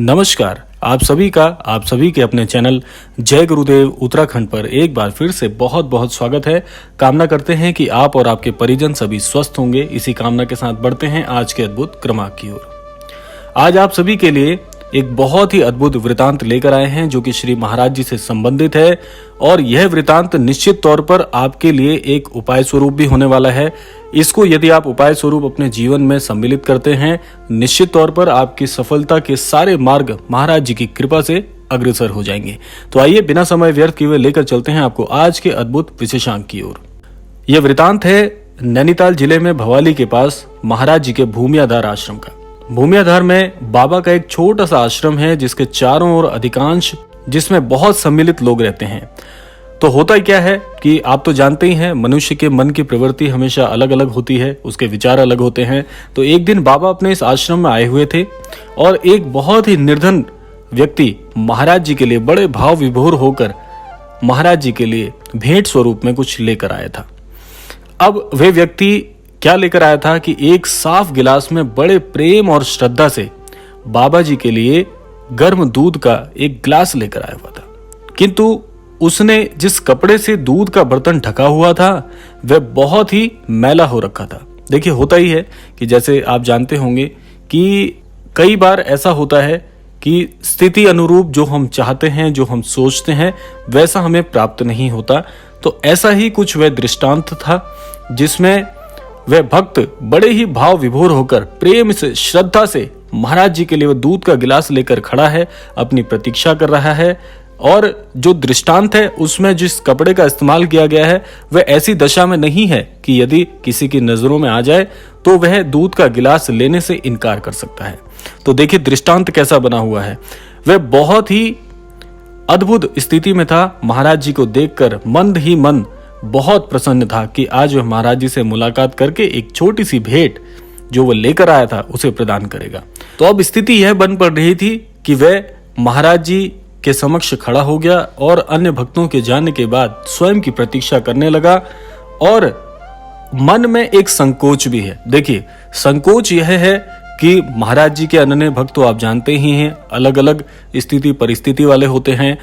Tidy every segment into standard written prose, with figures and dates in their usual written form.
नमस्कार, आप सभी के अपने चैनल जय गुरुदेव उत्तराखंड पर एक बार फिर से बहुत बहुत स्वागत है। कामना करते हैं कि आप और आपके परिजन सभी स्वस्थ होंगे। इसी कामना के साथ बढ़ते हैं आज के अद्भुत क्रमांक की ओर। आज आप सभी के लिए एक बहुत ही अद्भुत वृतांत लेकर आए हैं जो कि श्री महाराज जी से संबंधित है और यह वृतांत निश्चित तौर पर आपके लिए एक उपाय स्वरूप भी होने वाला है। इसको यदि आप उपाय स्वरूप अपने जीवन में सम्मिलित करते हैं, निश्चित तौर पर आपकी सफलता के सारे मार्ग महाराज जी की कृपा से अग्रसर हो जाएंगे। तो आइए बिना समय व्यर्थ किए लेकर चलते हैं आपको आज के अद्भुत विशेषांक की ओर। यह वृतांत है नैनीताल जिले में भवाली के पास महाराज जी के भूमियाधार आश्रम का। भूमियाधार में बाबा का एक छोटा सा आश्रम है जिसके चारों ओर अधिकांश जिसमें बहुत सम्मिलित लोग रहते हैं। तो होता क्या है कि आप तो जानते ही हैं, मनुष्य के मन की प्रवृत्ति हमेशा अलग अलग होती है, उसके विचार अलग होते हैं। तो एक दिन बाबा अपने इस आश्रम में आए हुए थे और एक बहुत ही निर्धन व्यक्ति महाराज जी के लिए बड़े भाव विभोर होकर महाराज जी के लिए भेंट स्वरूप में कुछ लेकर आया था। अब वह व्यक्ति क्या लेकर आया था कि एक साफ गिलास में बड़े प्रेम और श्रद्धा से बाबा जी के लिए गर्म दूध का एक गिलास लेकर आया हुआ था, किंतु उसने जिस कपड़े से दूध का बर्तन ढका हुआ था वह बहुत ही मैला हो रखा था। देखिए, होता ही है कि जैसे आप जानते होंगे कि कई बार ऐसा होता है कि स्थिति अनुरूप जो हम चाहते हैं, जो हम सोचते हैं, वैसा हमें प्राप्त नहीं होता। तो ऐसा ही कुछ वह दृष्टांत था जिसमें वह भक्त बड़े ही भाव विभोर होकर प्रेम से, श्रद्धा से महाराज जी के लिए वह दूध का गिलास लेकर खड़ा है, अपनी प्रतीक्षा कर रहा है। और जो दृष्टांत है उसमें जिस कपड़े का इस्तेमाल किया गया है वह ऐसी दशा में नहीं है कि यदि किसी की नजरों में आ जाए तो वह दूध का गिलास लेने से इनकार कर सकता है। तो देखिए दृष्टांत कैसा बना हुआ है। वह बहुत ही अद्भुत स्थिति में था। महाराज जी को देखकर मंद ही मन बहुत प्रसन्न था कि आज वह महाराज जी से मुलाकात करके एक छोटी सी भेंट जो वह लेकर आया था उसे प्रदान करेगा। तो अब स्थिति यह बन पड़ रही थी कि वह महाराज जी के समक्ष खड़ा हो गया और अन्य भक्तों के जाने के बाद स्वयं की प्रतीक्षा करने लगा और मन में एक संकोच भी है। देखिए, संकोच यह है कि महाराज जी के अनन्य भक्त तो आप जानते ही हैं, अलग अलग स्थिति परिस्थिति वाले होते हैं,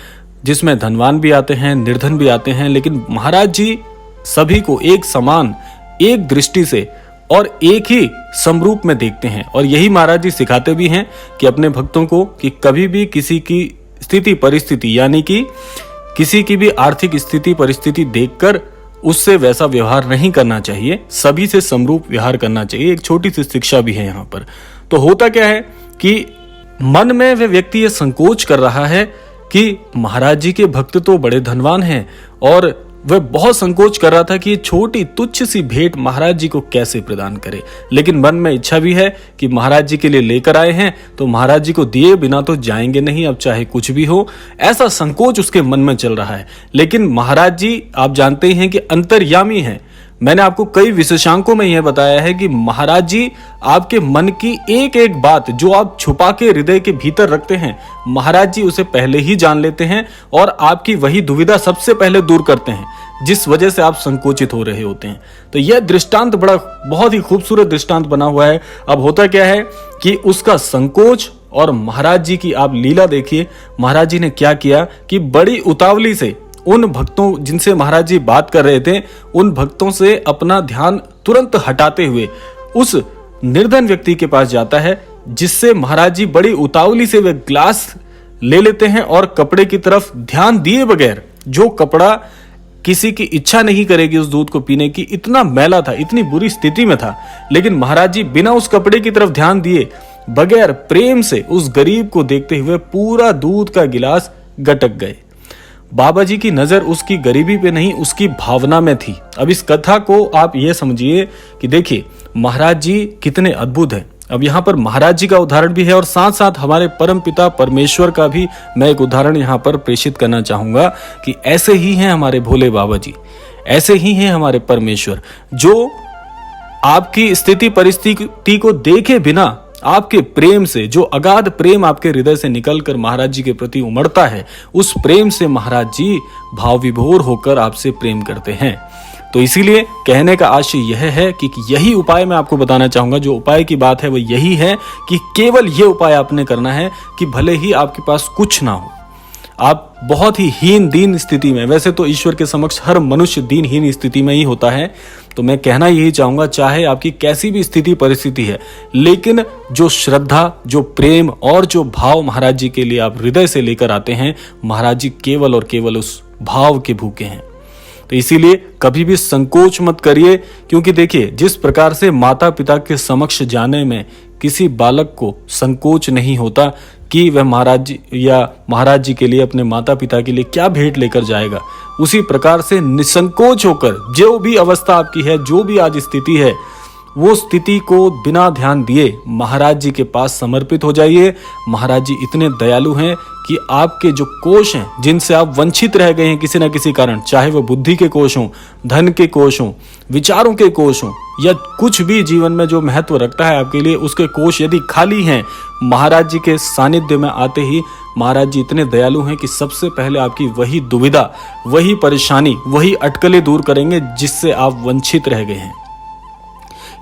जिसमें धनवान भी आते हैं, निर्धन भी आते हैं, लेकिन महाराज जी सभी को एक समान, एक दृष्टि से और एक ही समरूप में देखते हैं। और यही महाराज जी सिखाते भी हैं कि अपने भक्तों को कि कभी भी किसी की स्थिति परिस्थिति यानी कि किसी की भी आर्थिक स्थिति परिस्थिति देखकर उससे वैसा व्यवहार नहीं करना चाहिए, सभी से समरूप व्यवहार करना चाहिए। एक छोटी सी शिक्षा भी है यहाँ पर। तो होता क्या है कि मन में वह व्यक्ति ये संकोच कर रहा है कि महाराज जी के भक्त तो बड़े धनवान हैं और वह बहुत संकोच कर रहा था कि ये छोटी तुच्छ सी भेंट महाराज जी को कैसे प्रदान करे। लेकिन मन में इच्छा भी है कि महाराज जी के लिए लेकर आए हैं तो महाराज जी को दिए बिना तो जाएंगे नहीं, अब चाहे कुछ भी हो। ऐसा संकोच उसके मन में चल रहा है। लेकिन महाराज जी आप जानते ही हैं कि अंतर्यामी हैं। मैंने आपको कई विशेषांकों में यह बताया है कि महाराज जी आपके मन की एक एक बात जो आप छुपा के हृदय के भीतर रखते हैं, महाराज जी उसे पहले ही जान लेते हैं और आपकी वही दुविधा सबसे पहले दूर करते हैं जिस वजह से आप संकोचित हो रहे होते हैं। तो यह दृष्टांत बहुत ही खूबसूरत दृष्टांत बना हुआ है। अब होता क्या है कि उसका संकोच और महाराज जी की आप लीला देखिए। महाराज जी ने क्या किया कि बड़ी उतावली से उन भक्तों जिनसे महाराज जी बात कर रहे थे, उन भक्तों से अपना ध्यान तुरंत हटाते हुए उस निर्धन व्यक्ति के पास जाता है, जिससे महाराज जी बड़ी उतावली से वे ग्लास ले लेते हैं और कपड़े की तरफ ध्यान दिए बगैर, जो कपड़ा किसी की इच्छा नहीं करेगी उस दूध को पीने की, इतना मैला था, इतनी बुरी स्थिति में था, लेकिन महाराज जी बिना उस कपड़े की तरफ ध्यान दिए बगैर प्रेम से उस गरीब को देखते हुए पूरा दूध का गिलास गटक गए। बाबा जी की नजर उसकी गरीबी पे नहीं, उसकी भावना में थी। अब इस कथा को आप ये समझिए कि देखिए महाराज जी कितने अद्भुत हैं। अब यहाँ पर महाराज जी का उदाहरण भी है और साथ साथ हमारे परम पिता परमेश्वर का भी मैं एक उदाहरण यहाँ पर प्रेषित करना चाहूंगा कि ऐसे ही हैं हमारे भोले बाबा जी, ऐसे ही हैं हमारे परमेश्वर, जो आपकी स्थिति परिस्थिति को देखे बिना आपके प्रेम से, जो अगाध प्रेम आपके हृदय से निकलकर महाराज जी के प्रति उमड़ता है, उस प्रेम से महाराज जी भाव विभोर होकर आपसे प्रेम करते हैं। तो इसीलिए कहने का आशय यह है कि यही उपाय मैं आपको बताना चाहूंगा। जो उपाय की बात है वो यही है कि केवल ये उपाय आपने करना है कि भले ही आपके पास कुछ ना हो, आप बहुत ही हीन दीन स्थिति में, वैसे तो ईश्वर के समक्ष हर मनुष्य दीनहीन स्थिति में ही होता है, तो मैं कहना यही चाहूंगा चाहे आपकी कैसी भी स्थिति परिस्थिति है, लेकिन जो श्रद्धा, जो प्रेम और जो भाव महाराज जी के लिए आप हृदय से लेकर आते हैं, महाराज जी केवल और केवल उस भाव के भूखे हैं। तो इसीलिए कभी भी संकोच मत करिए, क्योंकि देखिए जिस प्रकार से माता पिता के समक्ष जाने में किसी बालक को संकोच नहीं होता कि वह महाराज जी के लिए, अपने माता पिता के लिए क्या भेंट लेकर जाएगा, उसी प्रकार से निसंकोच होकर जो भी अवस्था आपकी है, जो भी आज स्थिति है, वो स्थिति को बिना ध्यान दिए महाराज जी के पास समर्पित हो जाइए। महाराज जी इतने दयालु हैं कि आपके जो कोष हैं, जिनसे आप वंचित रह गए हैं किसी न किसी कारण, चाहे वो बुद्धि के कोष हों, धन के कोष हों, विचारों के कोष हों, या कुछ भी जीवन में जो महत्व रखता है आपके लिए, उसके कोष यदि खाली हैं, महाराज जी के सानिध्य में आते ही महाराज जी इतने दयालु हैं कि सबसे पहले आपकी वही दुविधा, वही परेशानी, वही अटकलें दूर करेंगे जिससे आप वंचित रह गए हैं।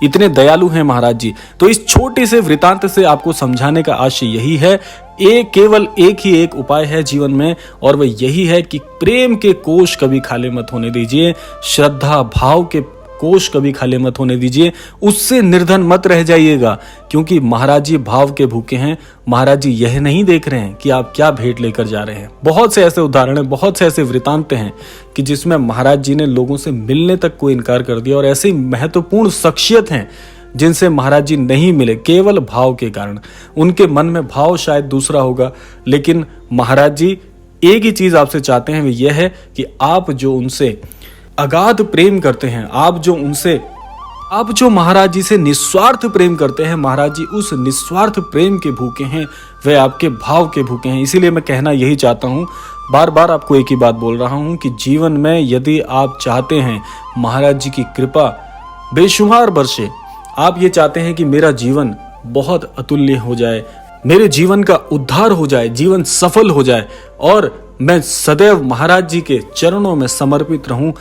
इतने दयालु हैं महाराज जी। तो इस छोटे से वृतांत से आपको समझाने का आशय यही है, केवल एक ही एक उपाय है जीवन में, और वह यही है कि प्रेम के कोष कभी खाली मत होने दीजिए, श्रद्धा भाव के कोष कभी खाली मत होने दीजिए, उससे निर्धन मत रह जाइएगा, क्योंकि महाराज जी भाव के भूखे हैं। महाराज जी यह नहीं देख रहे हैं कि आप क्या भेंट लेकर जा रहे हैं। बहुत से ऐसे उदाहरण हैं, बहुत से ऐसे वृतांत हैं कि जिसमें महाराज जी ने लोगों से मिलने तक को इनकार कर दिया, और ऐसी महत्वपूर्ण शख्सियत हैं जिनसे महाराज जी नहीं मिले केवल भाव के कारण। उनके मन में भाव शायद दूसरा होगा, लेकिन महाराज जी एक ही चीज आपसे चाहते हैं, वो यह है कि आप जो उनसे अगाध प्रेम करते हैं, आप जो महाराज जी से निस्वार्थ प्रेम करते हैं, महाराज जी उस निस्वार्थ प्रेम के भूखे हैं, वे आपके भाव के भूखे हैं। इसीलिए मैं कहना यही चाहता हूँ, बार बार आपको एक ही बात बोल रहा हूँ कि जीवन में यदि आप चाहते हैं महाराज जी की कृपा बेशुमार बरसे, आप ये चाहते हैं कि मेरा जीवन बहुत अतुल्य हो जाए, मेरे जीवन का उद्धार हो जाए, जीवन सफल हो जाए, और मैं सदैव महाराज जी के चरणों में समर्पित रहूं,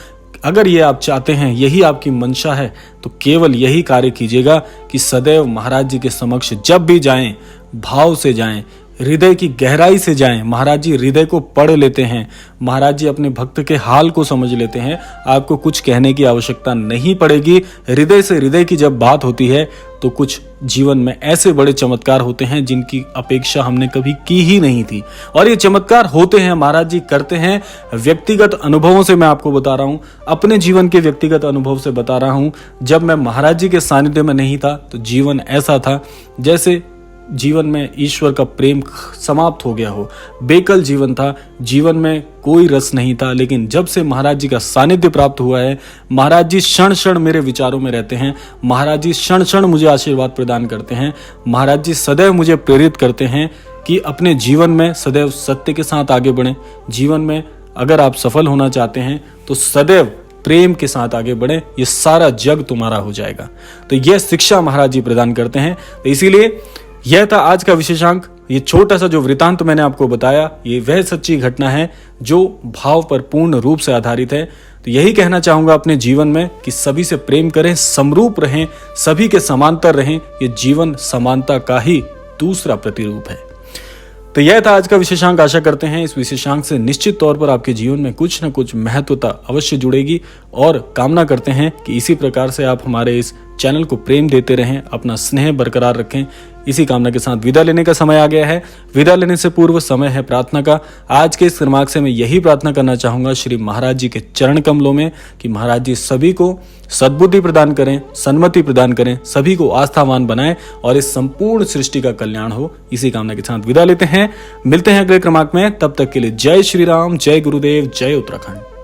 अगर ये आप चाहते हैं, यही आपकी मंशा है, तो केवल यही कार्य कीजिएगा कि सदैव महाराज जी के समक्ष जब भी जाएं, भाव से जाएं, हृदय की गहराई से जाएं। महाराज जी हृदय को पढ़ लेते हैं, महाराज जी अपने भक्त के हाल को समझ लेते हैं। आपको कुछ कहने की आवश्यकता नहीं पड़ेगी। हृदय से हृदय की जब बात होती है तो कुछ जीवन में ऐसे बड़े चमत्कार होते हैं जिनकी अपेक्षा हमने कभी की ही नहीं थी, और ये चमत्कार होते हैं, महाराज जी करते हैं। व्यक्तिगत अनुभवों से मैं आपको बता रहा हूँ, अपने जीवन के व्यक्तिगत अनुभव से बता रहा हूँ। जब मैं महाराज जी के सानिध्य में नहीं था तो जीवन ऐसा था जैसे जीवन में ईश्वर का प्रेम समाप्त हो गया हो, बेकल जीवन था, जीवन में कोई रस नहीं था। लेकिन जब से महाराज जी का सानिध्य प्राप्त हुआ है, महाराज जी क्षण क्षण मेरे विचारों में रहते हैं, महाराज जी क्षण क्षण मुझे आशीर्वाद प्रदान करते हैं, महाराज जी सदैव मुझे प्रेरित करते हैं कि अपने जीवन में सदैव सत्य के साथ आगे बढ़ें। जीवन में अगर आप सफल होना चाहते हैं तो सदैव प्रेम के साथ आगे बढ़ें, ये सारा जग तुम्हारा हो जाएगा। तो यह शिक्षा महाराज जी प्रदान करते हैं। तो इसीलिए यह था आज का विशेषांक। ये छोटा सा जो वृतांत मैंने आपको बताया, ये वह सच्ची घटना है जो भाव पर पूर्ण रूप से आधारित है। तो यही कहना चाहूंगा अपने जीवन में कि सभी से प्रेम करें, समरूप रहें, सभी के समांतर रहें। ये जीवन समानता का ही दूसरा प्रतिरूप है। तो यह था आज का विशेषांक। आशा करते हैं इस विशेषांक से निश्चित तौर पर आपके जीवन में कुछ न कुछ महत्वता अवश्य जुड़ेगी, और कामना करते हैं कि इसी प्रकार से आप हमारे इस चैनल को प्रेम देते रहें, अपना स्नेह बरकरार रखें। इसी कामना के साथ विदा लेने का समय आ गया है। विदा लेने से पूर्व समय है प्रार्थना का। आज के इस क्रमांक से मैं यही प्रार्थना करना चाहूंगा श्री महाराज जी के चरण कमलों में कि महाराज जी सभी को सद्बुद्धि प्रदान करें, सन्मति प्रदान करें, सभी को आस्थावान बनाएं और इस संपूर्ण सृष्टि का कल्याण हो। इसी कामना के साथ विदा लेते हैं। मिलते हैं अगले क्रमांक में। तब तक के लिए जय श्री राम, जय गुरुदेव, जय उत्तराखंड।